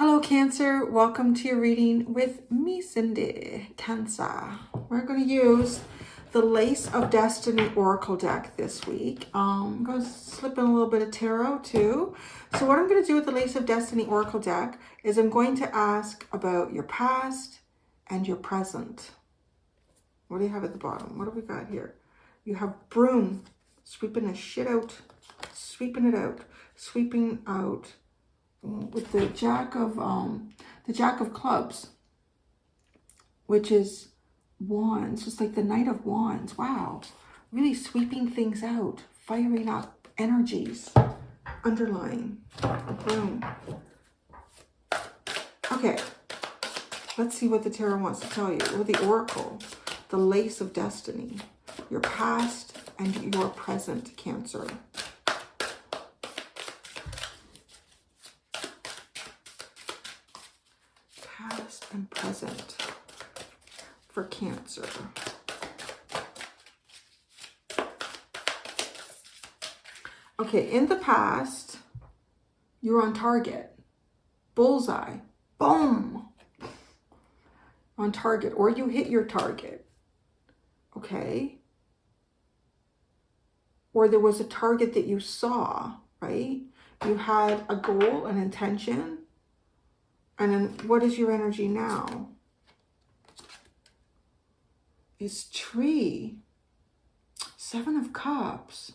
Hello, Cancer. Welcome to your reading with me, Cindy. Cancer. We're going to use the Lace of Destiny Oracle deck this week. I'm going to slip in a little bit of tarot too. So what I'm going to do with the Lace of Destiny Oracle deck is I'm going to ask about your past and your present. What do you have at the bottom? What do we got here? You have broom, sweeping the shit out, sweeping it out, sweeping out. With the Jack of Clubs, which is Wands, just like the Knight of Wands. Wow, really sweeping things out, firing up energies, underlying a broom. Okay, let's see what the tarot wants to tell you, or the Oracle, the Lace of Destiny, your past and your present, Cancer. Past and present for Cancer. Okay, in the past, you're on target. Bullseye. Boom. On target, or you hit your target. Okay. Or there was a target that you saw, right? You had a goal, an intention. And then what is your energy now? Is Tree. Seven of Cups.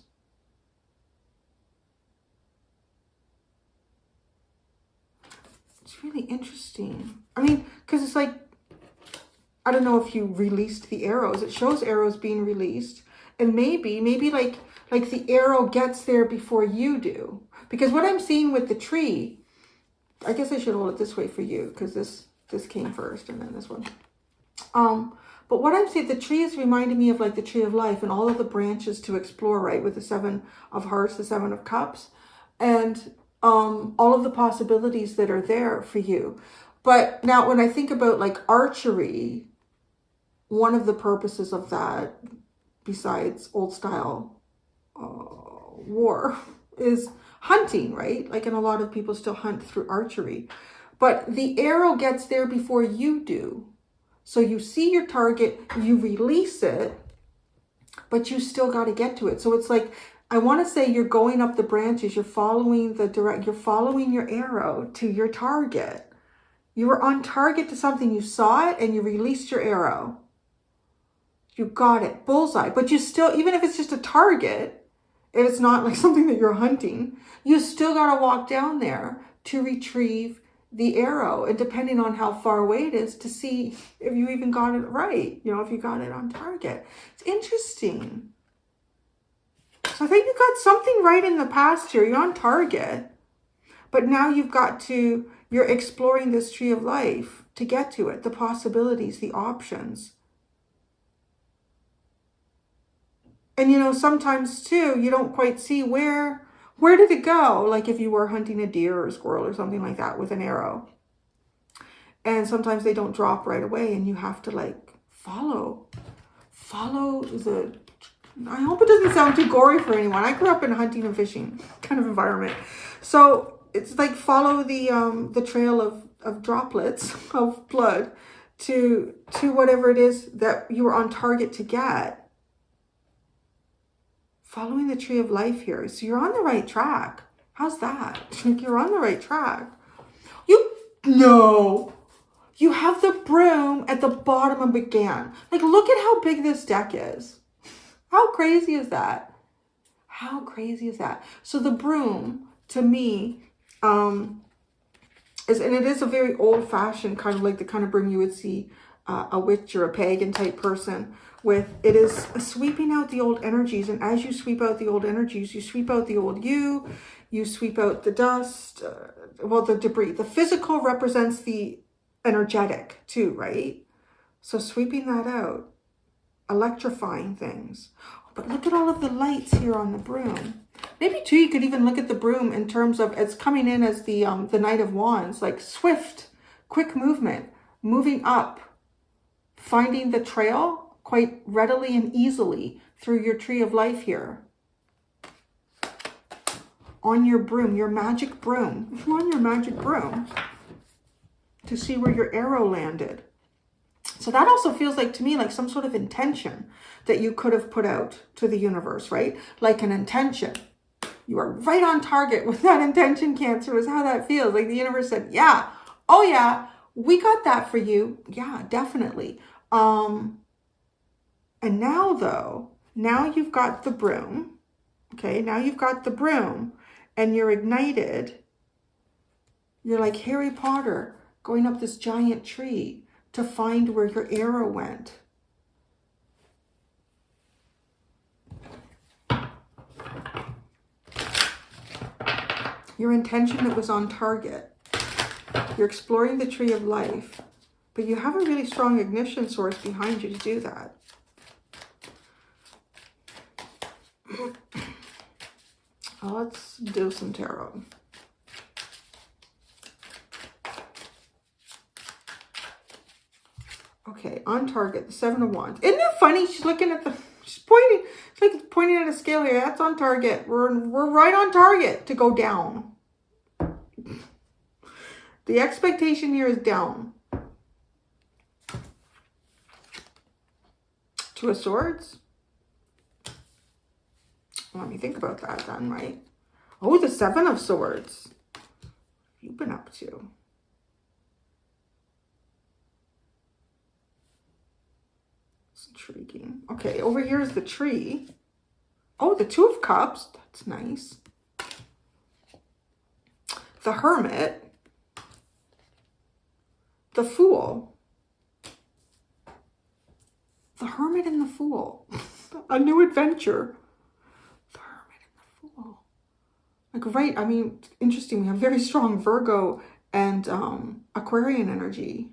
It's really interesting. I mean, because it's like, I don't know if you released the arrows. It shows arrows being released. And maybe like the arrow gets there before you do. Because what I'm seeing with the tree, I guess I should hold it this way for you because this came first and then this one. But what I'm saying, the tree is reminding me of like the tree of life and all of the branches to explore, right? With the Seven of Hearts, the Seven of Cups, and all of the possibilities that are there for you. But now when I think about like archery, one of the purposes of that, besides old style war, is hunting, right? Like, and a lot of people still hunt through archery, but the arrow gets there before you do. So you see your target, you release it, but you still got to get to it. So it's like, I want to say you're going up the branches, you're following you're following your arrow to your target. You were on target to something, you saw it and you released your arrow. You got it, bullseye, but you still, even if it's just a target, if it's not like something that you're hunting, you still got to walk down there to retrieve the arrow. And depending on how far away it is, to see if you even got it right, you know, if you got it on target. It's interesting. So I think you got something right in the past here. You're on target, but now you're exploring this tree of life to get to it, the possibilities, the options. And, you know, sometimes too, you don't quite see where did it go? Like if you were hunting a deer or a squirrel or something like that with an arrow. And sometimes they don't drop right away and you have to like follow the, I hope it doesn't sound too gory for anyone. I grew up in a hunting and fishing kind of environment. So it's like follow the trail of droplets of blood to whatever it is that you were on target to get. Following the tree of life here. So you're on the right track. How's that? You're on the right track. No. You have the broom at the bottom of began. Like, look at how big this deck is. How crazy is that? How crazy is that? So the broom, to me, and it is a very old-fashioned kind of like the kind of broom you would see a witch or a pagan type person with. It is sweeping out the old energies, and as you sweep out the old energies, you sweep out the old you sweep out the dust, the debris. The physical represents the energetic too, right? So sweeping that out, electrifying things. But look at all of the lights here on the broom. Maybe too, you could even look at the broom in terms of it's coming in as the Knight of Wands, like swift, quick movement, moving up, finding the trail quite readily and easily through your tree of life here. On your broom, your magic broom. If you're on your magic broom, to see where your arrow landed. So that also feels like to me like some sort of intention that you could have put out to the universe, right? Like an intention. You are right on target with that intention, Cancer, is how that feels. Like the universe said, yeah, oh yeah, we got that for you. Yeah, definitely. And now though, now you've got the broom. Okay, now you've got the broom and you're ignited. You're like Harry Potter going up this giant tree to find where your arrow went. Your intention, it was on target. You're exploring the tree of life, but you have a really strong ignition source behind you to do that. Let's do some tarot. Okay, on target, the 7 of Wands. Isn't it funny? She's looking at the, she's pointing, it's like pointing at a scale here. That's on target. We're right on target to go down. The expectation here is down. 2 of Swords. Let me think about that then, right? Oh, the 7 of Swords. What have you been up to? It's intriguing. Okay, over here is the tree. Oh, the 2 of Cups. That's nice. The Hermit. The Fool. The Hermit and the Fool. A new adventure. The Hermit and the Fool. Like, right, I mean, interesting. We have very strong Virgo and Aquarian energy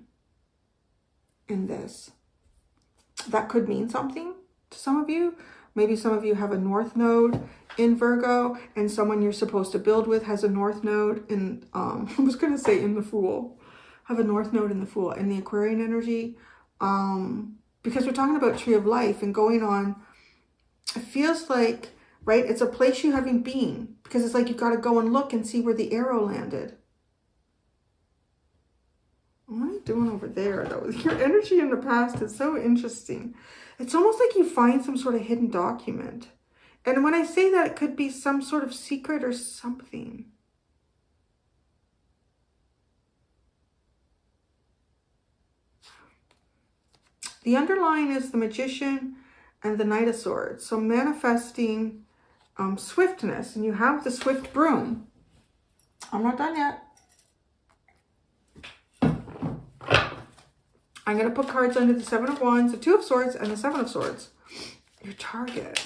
in this. That could mean something to some of you. Maybe some of you have a North Node in Virgo, and someone you're supposed to build with has a North Node in, I was going to say in the Fool. Have a North Node in the Fool, in the Aquarian energy. Because we're talking about Tree of Life and going on, it feels like, right, it's a place you haven't been. Because it's like you've got to go and look and see where the arrow landed. What are you doing over there, though? Your energy in the past is so interesting. It's almost like you find some sort of hidden document. And when I say that, it could be some sort of secret or something. The underlying is the Magician and the Knight of Swords. So manifesting swiftness. And you have the swift broom. I'm not done yet. I'm going to put cards under the 7 of Wands, the 2 of Swords, and the 7 of Swords. Your target.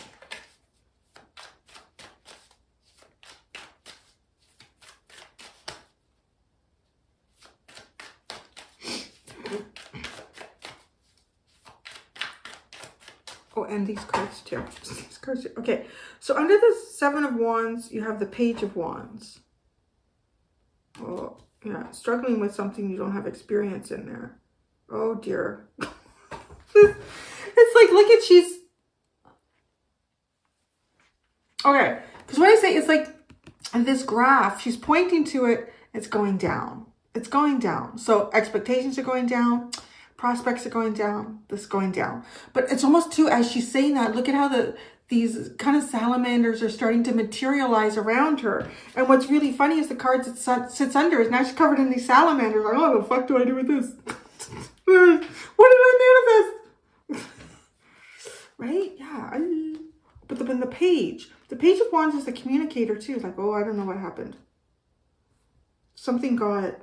Oh, and these cards too. These cards too. Okay, so under the 7 of Wands, you have the Page of Wands. Oh, yeah, struggling with something you don't have experience in there. Oh dear. It's like, look at, she's... Okay, because when I say it's like this graph, she's pointing to it, it's going down. It's going down. So expectations are going down. Prospects are going down. This is going down. But it's almost too, as she's saying that, look at how these kind of salamanders are starting to materialize around her. And what's really funny is the cards it sits under is now she's covered in these salamanders. Like, oh, what the fuck do I do with this? What did I manifest? Right? Yeah. But then the Page of Wands is the communicator too. Like, oh, I don't know what happened. Something got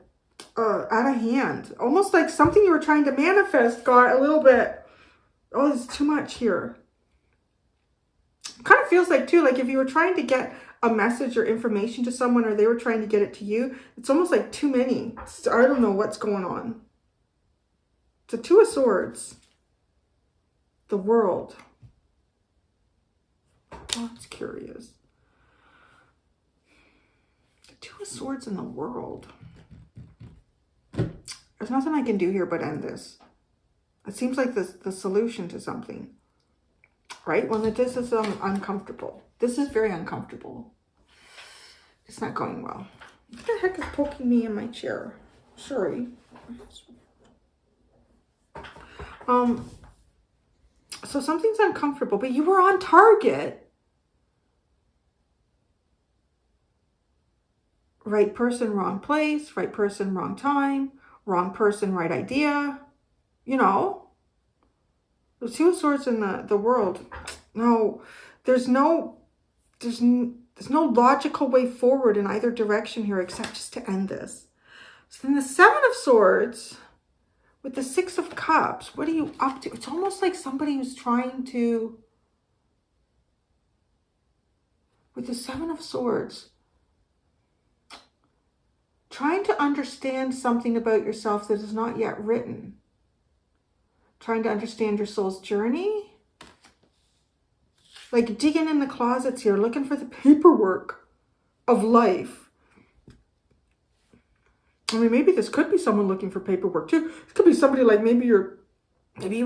out of hand. Almost like something you were trying to manifest got a little bit, oh, there's too much here. Kind of feels like too, like if you were trying to get a message or information to someone or they were trying to get it to you, it's almost like too many. I don't know what's going on. The 2 of Swords. The World. Oh, that's curious. The 2 of Swords in the World. There's nothing I can do here but end this. It seems like the solution to something. Right? Well, this is uncomfortable. This is very uncomfortable. It's not going well. What the heck is poking me in my chair? Sorry. So something's uncomfortable, but you were on target. Right person, wrong place. Right person, wrong time. Wrong person, right idea. You know, the Two of Swords in the world. No, there's no logical way forward in either direction here except just to end this. So then the Seven of Swords with the Six of Cups, what are you up to? It's almost like somebody who's trying to, with the Seven of Swords, trying to understand something about yourself that is not yet written. Trying to understand your soul's journey. Like digging in the closets here, looking for the paperwork of life. I mean, maybe this could be someone looking for paperwork too. It could be somebody like maybe you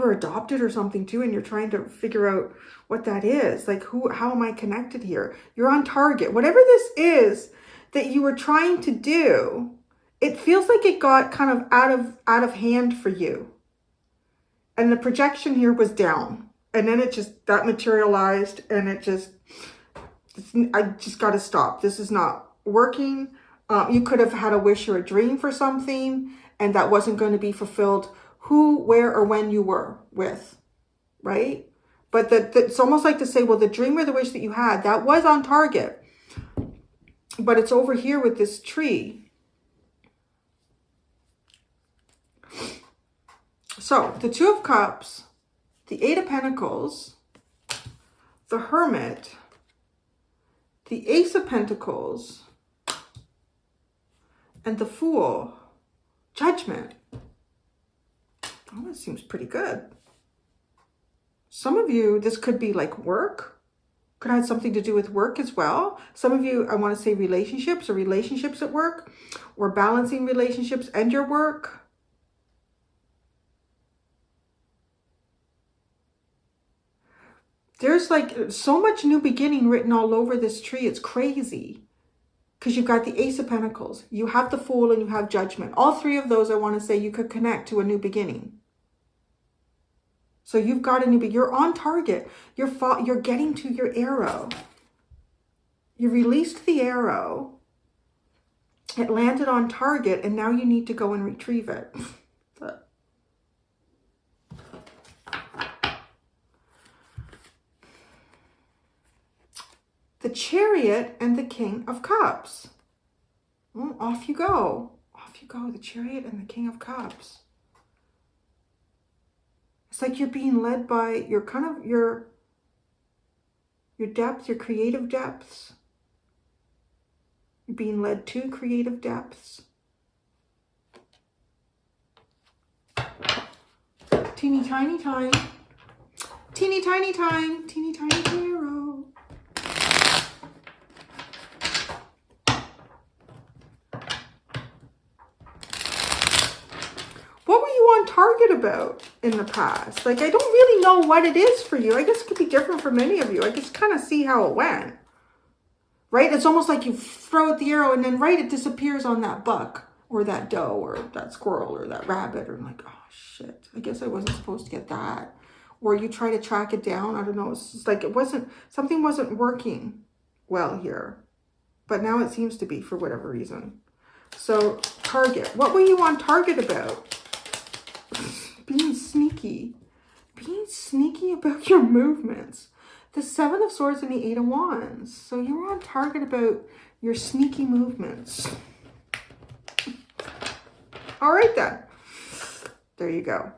were adopted or something too, and you're trying to figure out what that is. Like how am I connected here? You're on target. Whatever this is that you were trying to do, it feels like it got kind of out of hand for you. And the projection here was down. And then that materialized, and I just got to stop. This is not working. You could have had a wish or a dream for something, and that wasn't going to be fulfilled who, where, or when you were with, right? But it's almost like to say, well, the dream or the wish that you had, that was on target. But it's over here with this tree. So, the Two of Cups, the Eight of Pentacles, the Hermit, the Ace of Pentacles, and the Fool, Judgment. Oh, that seems pretty good. Some of you, this could be like work. Could have something to do with work as well. Some of you, I want to say relationships or relationships at work, or balancing relationships and your work. There's like so much new beginning written all over this tree. It's crazy. Because you've got the Ace of Pentacles. You have the Fool and you have Judgment. All three of those, I want to say, you could connect to a new beginning. So you've got a new beginning. You're on target. You're getting to your arrow. You released the arrow. It landed on target. And now you need to go and retrieve it. The Chariot and the King of Cups. Well, off you go. Off you go. The Chariot and the King of Cups. It's like you're being led by your depth, your creative depths. You're being led to creative depths. Teeny tiny time. Teeny tiny time. Teeny tiny tarot. What were you on target about in the past? Like, I don't really know what it is for you. I guess it could be different for many of you. I just kind of see how it went. Right? It's almost like you throw out the arrow and then, right, it disappears on that buck or that doe or that squirrel or that rabbit. Or I'm like, oh, shit. I guess I wasn't supposed to get that. Or you try to track it down. I don't know. It's just like something wasn't working well here. But now it seems to be for whatever reason. So, target. What were you on target about? Being sneaky. Being sneaky about your movements. The Seven of Swords and the Eight of Wands. So you were on target about your sneaky movements. All right then. There you go.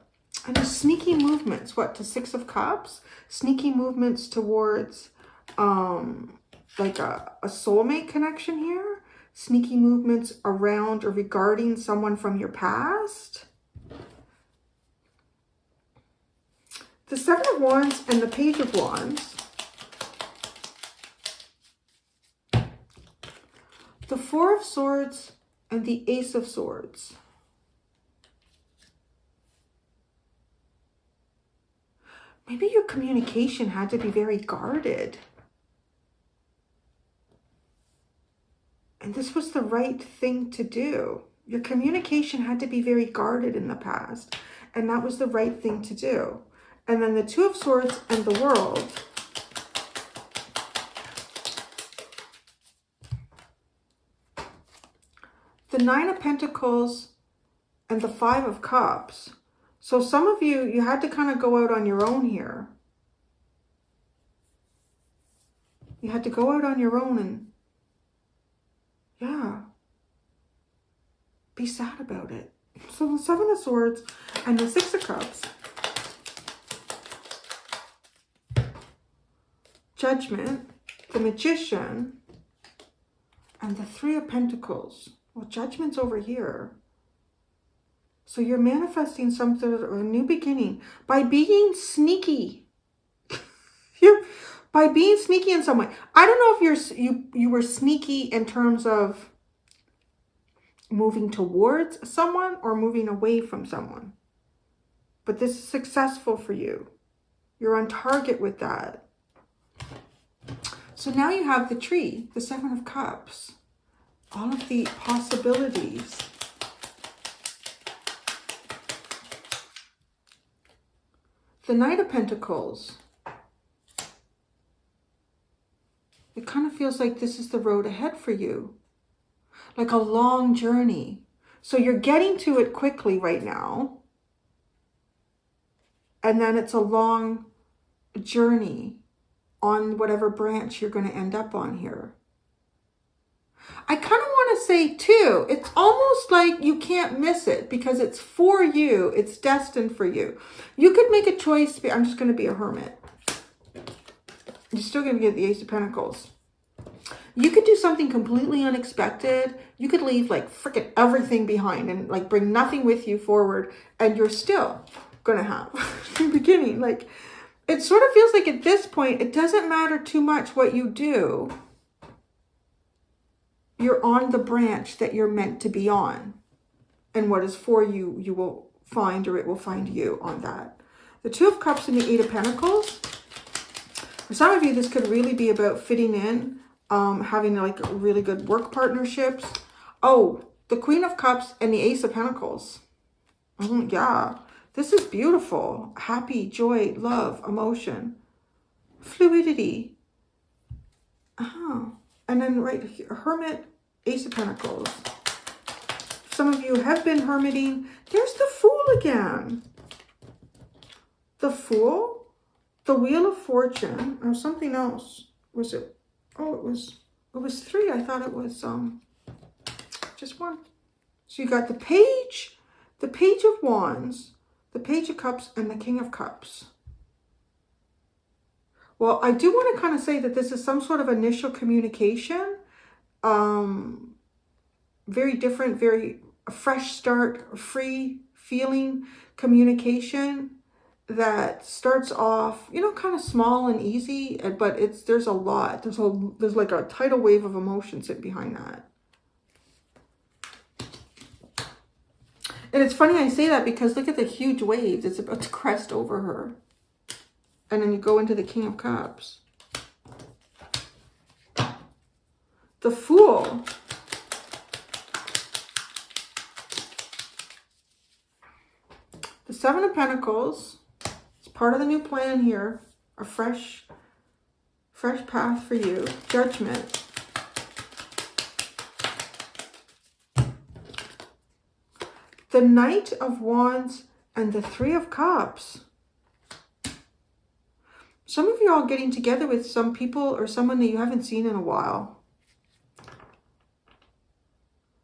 And the sneaky movements. What? To Six of Cups? Sneaky movements towards like a soulmate connection here. Sneaky movements around or regarding someone from your past. The Seven of Wands and the Page of Wands. The Four of Swords and the Ace of Swords. Maybe your communication had to be very guarded. And this was the right thing to do. Your communication had to be very guarded in the past. And that was the right thing to do. And then the Two of Swords and the World. The Nine of Pentacles and the Five of Cups. So some of you, you had to kind of go out on your own here. You had to go out on your own and, yeah, be sad about it. So the Seven of Swords and the Six of Cups. Judgment, the Magician, and the Three of Pentacles. Well, Judgment's over here. So you're manifesting something of a new beginning by being sneaky. By being sneaky in some way. I don't know if you were sneaky in terms of moving towards someone or moving away from someone. But this is successful for you. You're on target with that. So now you have the tree, the Seven of Cups. All of the possibilities. The Knight of Pentacles. It kind of feels like this is the road ahead for you. Like a long journey. So you're getting to it quickly right now. And then it's a long journey on whatever branch you're going to end up on here. I kind of want to say too, it's almost like you can't miss it because it's for you. It's destined for you. You could make a choice. I'm just going to be a hermit. You're still going to get the Ace of Pentacles. You could do something completely unexpected. You could leave like freaking everything behind and like bring nothing with you forward. And you're still going to have a new beginning. Like it sort of feels like at this point, it doesn't matter too much what you do. You're on the branch that you're meant to be on. And what is for you, you will find, or it will find you on that. The Two of Cups and the Eight of Pentacles. For some of you, this could really be about fitting in, having like really good work partnerships. Oh, the Queen of Cups and the Ace of Pentacles. Yeah, this is beautiful. Happy, joy, love, emotion, fluidity. And then right here, Hermit, Ace of Pentacles. Some of you have been hermiting. There's the Fool again. The Fool, the Wheel of Fortune, or something else. Was it? Oh, it was three. I thought it was just one. So you got the Page of Wands, the Page of Cups, and the King of Cups. Well, I do want to kind of say that this is some sort of initial communication. Very different, very a fresh start, free feeling communication that starts off, you know, kind of small and easy, but there's a lot. There's like a tidal wave of emotion sitting behind that. And it's funny I say that because look at the huge waves. It's about to crest over her. And then you go into the King of Cups. The Fool. The Seven of Pentacles. It's part of the new plan here. A fresh path for you. Judgment. The Knight of Wands and the Three of Cups. Some of you all getting together with some people or someone that you haven't seen in a while.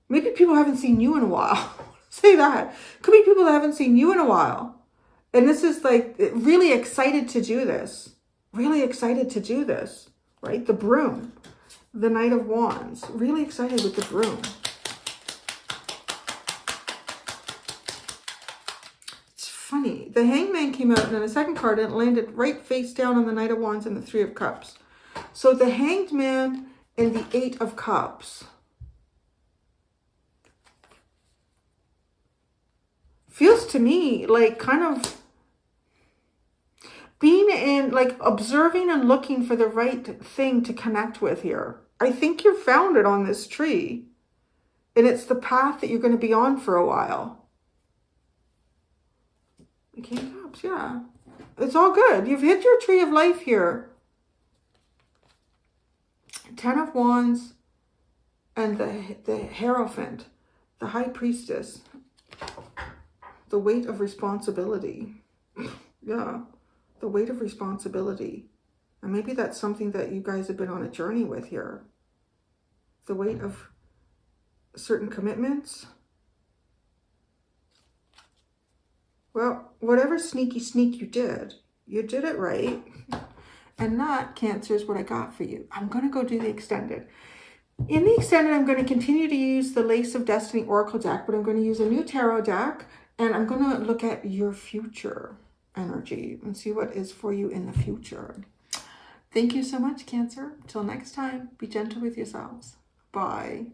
Maybe people haven't seen you in a while. Say that. Could be people that haven't seen you in a while. And this is like really excited to do this. Really excited to do this. Right? The Broom. The Knight of Wands. Really excited with the Broom. Funny. The Hangman came out and then the second card and it landed right face down on the Knight of Wands and the Three of Cups. So the Hanged Man and the Eight of Cups. Feels to me like kind of being in, like observing and looking for the right thing to connect with here. I think you found it on this tree. And it's the path that you're going to be on for a while. The King of Cups, yeah. It's all good. You've hit your tree of life here. 10 of Wands and the Hierophant, the High Priestess. The weight of responsibility. Yeah, the weight of responsibility. And maybe that's something that you guys have been on a journey with here. The weight of certain commitments. Well, whatever sneaky sneak you did it right. And that, Cancer, is what I got for you. I'm going to go do the extended. In the extended, I'm going to continue to use the Lace of Destiny Oracle deck, but I'm going to use a new tarot deck, and I'm going to look at your future energy and see what is for you in the future. Thank you so much, Cancer. Till next time, be gentle with yourselves. Bye.